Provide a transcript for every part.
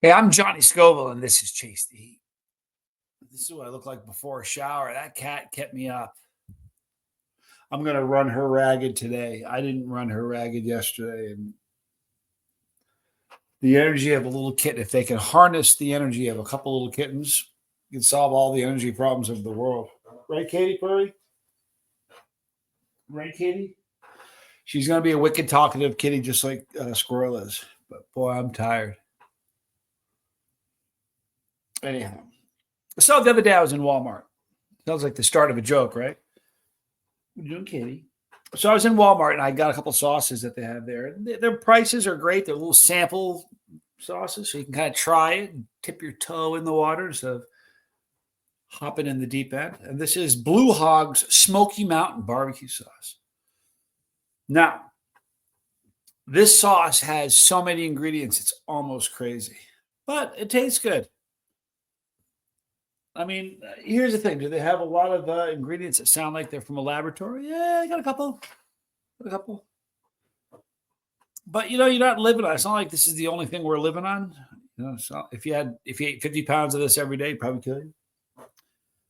Hey, I'm Johnny Scoville, and this is Chase the Heat. This is what I look like before a shower. That cat kept me up. I'm going to run her ragged today. I didn't run her ragged yesterday. And the energy of a little kitten, if they can harness the energy of a couple little kittens, you can solve all the energy problems of the world. Right, Katie Purry? Right, Katie? She's going to be a wicked talkative kitty just like Squirrel is. But boy, I'm tired. Anyhow. So the other day I was in Walmart. Sounds like the start of a joke, right? What are you doing, Katie? So I was in Walmart and I got a couple sauces that they have there. Their prices are great. They're little sample sauces, so you can kind of try it and tip your toe in the water instead of hopping in the deep end. And this is Blue Hog's Smoky Mountain barbecue sauce. Now, this sauce has so many ingredients, it's almost crazy, but it tastes good. I mean, here's the thing. Do they have a lot of ingredients that sound like they're from a laboratory? Yeah, I got a couple. A couple. But you're not living on it. It's not like this is the only thing we're living on. So if you ate 50 pounds of this every day, you'd probably kill you.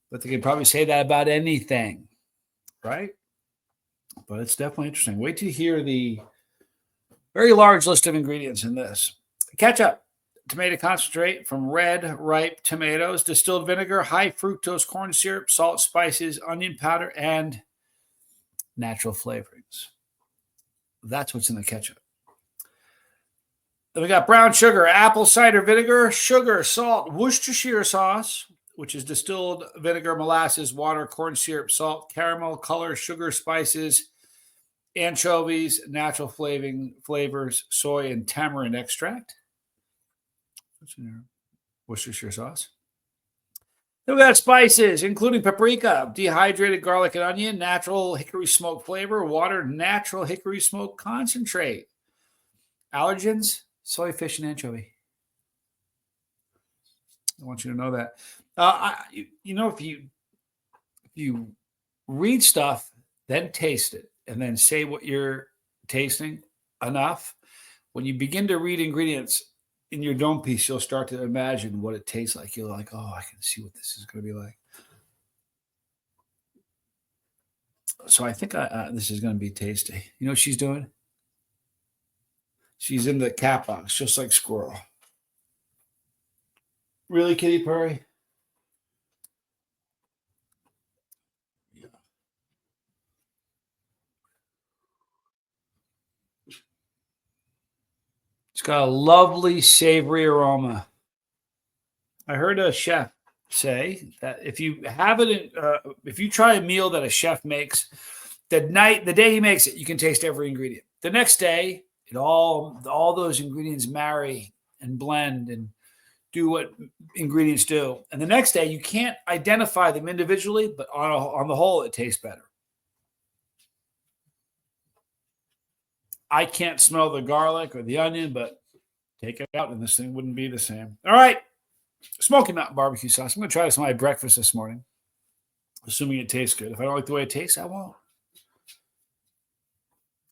But they could probably say that about anything, right? But it's definitely interesting. Wait till you hear the very large list of ingredients in this. Ketchup, tomato concentrate from red, ripe tomatoes, distilled vinegar, high fructose corn syrup, salt, spices, onion powder, and natural flavorings. That's what's in the ketchup. Then we got brown sugar, apple cider vinegar, sugar, salt, Worcestershire sauce, which is distilled vinegar, molasses, water, corn syrup, salt, caramel, color, sugar, spices, anchovies, natural flavors, soy, and tamarind extract. What's in there? Worcestershire sauce. Then we got spices, including paprika, dehydrated garlic and onion, natural hickory smoke flavor, water, natural hickory smoke concentrate. Allergens, soy, fish, and anchovy. I want you to know that. If you read stuff, then taste it, and then say what you're tasting enough, when you begin to read ingredients in your dome piece, you'll start to imagine what it tastes like. You're like, oh, I can see what this is going to be like. So I think this is going to be tasty. You know what she's doing? She's in the cat box, just like Squirrel. Really, Kitty Purry? Yeah. It's got a lovely savory aroma. I heard a chef say that if you if you try a meal that a chef makes, the day he makes it, you can taste every ingredient. The next day, all those ingredients marry and blend and do what ingredients do. And the next day, you can't identify them individually, but on the whole, it tastes better. I can't smell the garlic or the onion, but take it out and this thing wouldn't be the same. All right. Smoky Mountain barbecue sauce. I'm going to try this on my breakfast this morning, assuming it tastes good. If I don't like the way it tastes, I won't.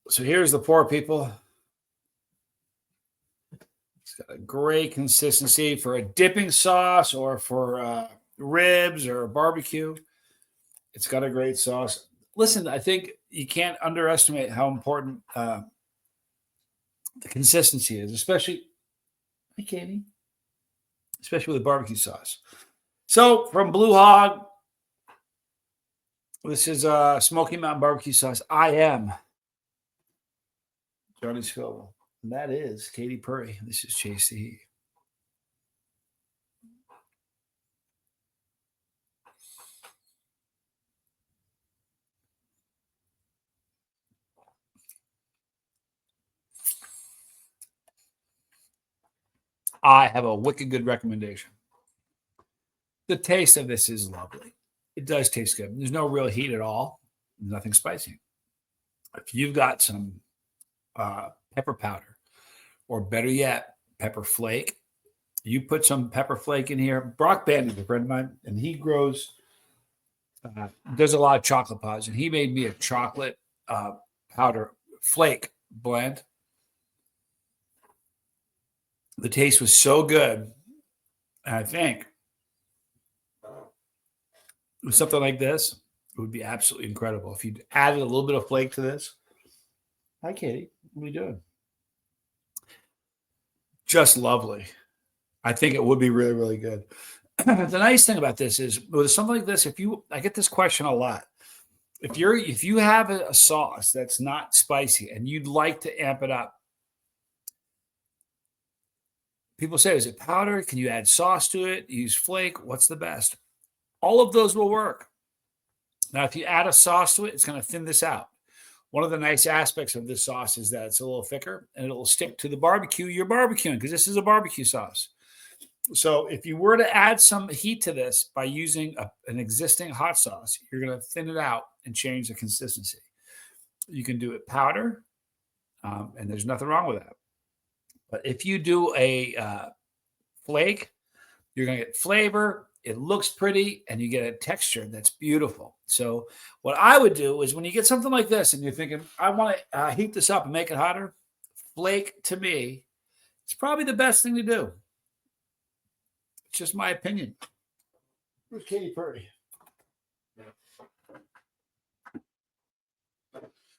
So here's the pour, people. It's got a great consistency for a dipping sauce or for ribs or barbecue. It's got a great sauce. Listen, I think you can't underestimate how important the consistency is, especially, hey, Katie, especially with barbecue sauce. So from Blue Hog, this is Smoky Mountain barbecue sauce. I am Johnny Scoville. And that is Katie Purry. This is Chase the Heat. I have a wicked good recommendation. The taste of this is lovely. It does taste good. There's no real heat at all. Nothing spicy. If you've got some pepper powder, or better yet, pepper flake, you put some pepper flake in here. Brock Band is a friend of mine, and he does a lot of chocolate pods, and he made me a chocolate powder flake blend. The taste was so good. And I think with something like this, it would be absolutely incredible if you added a little bit of flake to this. Hi, Katie. What are you doing? Just lovely. I think it would be really, really good. The nice thing about this is with something like this, I get this question a lot. If you have a sauce that's not spicy and you'd like to amp it up, people say, is it powder? Can you add sauce to it? Use flake? What's the best? All of those will work. Now, if you add a sauce to it, it's going to thin this out. One of the nice aspects of this sauce is that it's a little thicker and it'll stick to the barbecue you're barbecuing because this is a barbecue sauce. So if you were to add some heat to this by using an existing hot sauce, you're going to thin it out and change the consistency. You can do it powder, and there's nothing wrong with that. But if you do a flake, you're going to get flavor. It looks pretty, and you get a texture that's beautiful. So what I would do is when you get something like this and you're thinking, I want to heat this up and make it hotter, flake to me, it's probably the best thing to do. It's just my opinion. Where's Katy Perry?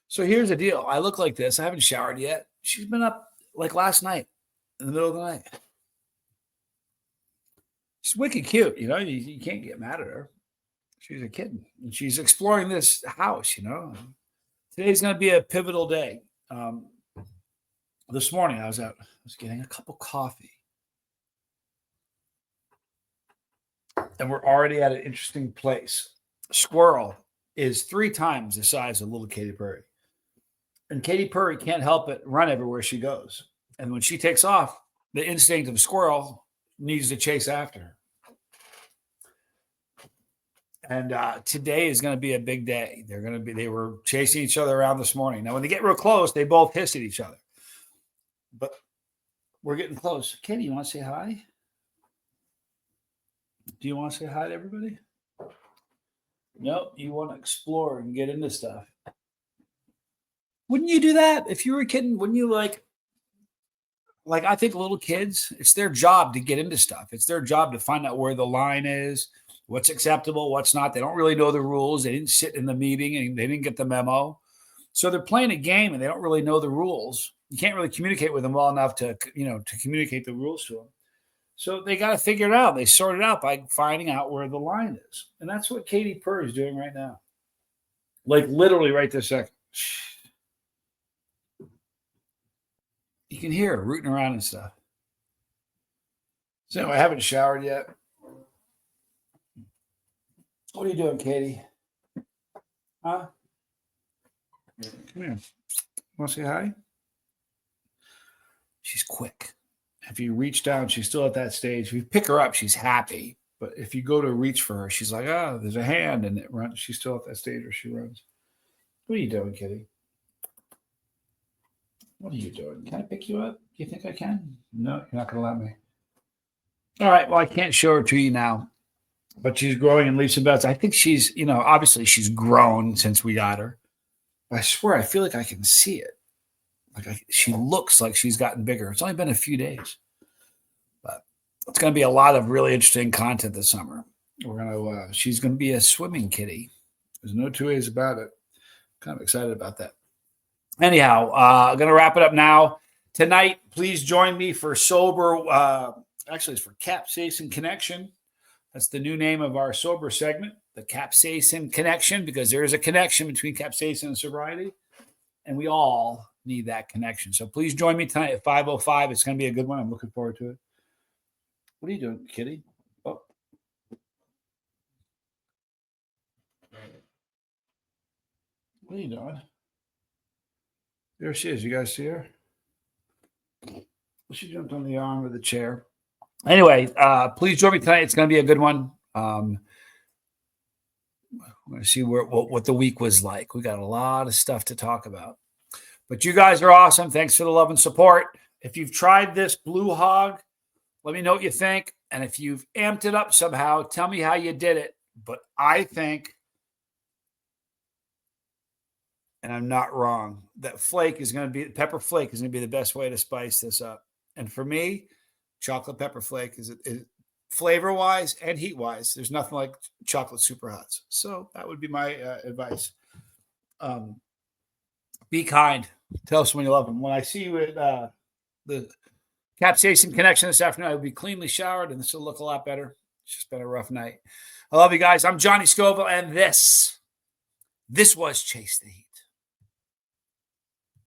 So here's the deal. I look like this. I haven't showered yet. She's been up like last night in the middle of the night. She's wicked cute. You can't get mad at her. She's a kitten. And she's exploring this house, Today's going to be a pivotal day. This morning I was getting a cup of coffee. And we're already at an interesting place. Squirrel is 3 times the size of little Katy Perry. And Katy Perry can't help but run everywhere she goes. And when she takes off, the instinct of a squirrel needs to chase after her. And today is going to be a big day. They were chasing each other around this morning. Now, when they get real close, they both hiss at each other. But we're getting close. Katie, you want to say hi? Do you want to say hi to everybody? No, you want to explore and get into stuff. Wouldn't you do that if you were a kid? Wouldn't you like I think little kids, it's their job to get into stuff. It's their job to find out where the line is, what's acceptable, what's not. They don't really know the rules. They didn't sit in the meeting and they didn't get the memo. So they're playing a game and they don't really know the rules. You can't really communicate with them well enough to communicate the rules to them. So they got to figure it out. They sort it out by finding out where the line is. And that's what Katy Perry is doing right now. Like literally right this second. You can hear her rooting around and stuff. So I haven't showered yet. What are you doing, Katie? Huh? Come here. Want to say hi? She's quick. If you reach down, she's still at that stage. If you pick her up, she's happy. But if you go to reach for her, she's like, there's a hand, and it runs. She's still at that stage where she runs. What are you doing, Kitty? What are you doing? Can I pick you up? Do you think I can? No, you're not going to let me. All right. Well, I can't show her to you now, but she's growing in leaps and bounds. I think she's, obviously she's grown since we got her. I swear, I feel like I can see it. She looks like she's gotten bigger. It's only been a few days, but it's going to be a lot of really interesting content this summer. She's going to be a swimming kitty. There's no 2 ways about it. Kind of excited about that. Anyhow, I'm going to wrap it up now. Tonight, please join me for sober. Actually, it's for Capsaicin Connection. That's the new name of our sober segment, the Capsaicin Connection, because there is a connection between capsaicin and sobriety, and we all need that connection. So please join me tonight at 5:05. It's going to be a good one. I'm looking forward to it. What are you doing, Kitty? Oh. What are you doing? There she is. You guys see her? She jumped on the arm of the chair. Anyway, please join me tonight. It's going to be a good one. We're going to see what the week was like. We got a lot of stuff to talk about. But you guys are awesome. Thanks for the love and support. If you've tried this Blue Hog, let me know what you think. And if you've amped it up somehow, tell me how you did it. But I think, and I'm not wrong, that pepper flake is going to be the best way to spice this up. And for me, chocolate pepper flake is flavor wise and heat wise. There's nothing like chocolate super hots. So that would be my advice. Be kind. Tell someone you love them. When I see you at the Capsaicin Connection this afternoon, I will be cleanly showered and this will look a lot better. It's just been a rough night. I love you guys. I'm Johnny Scoville, and this was Chase the Heat.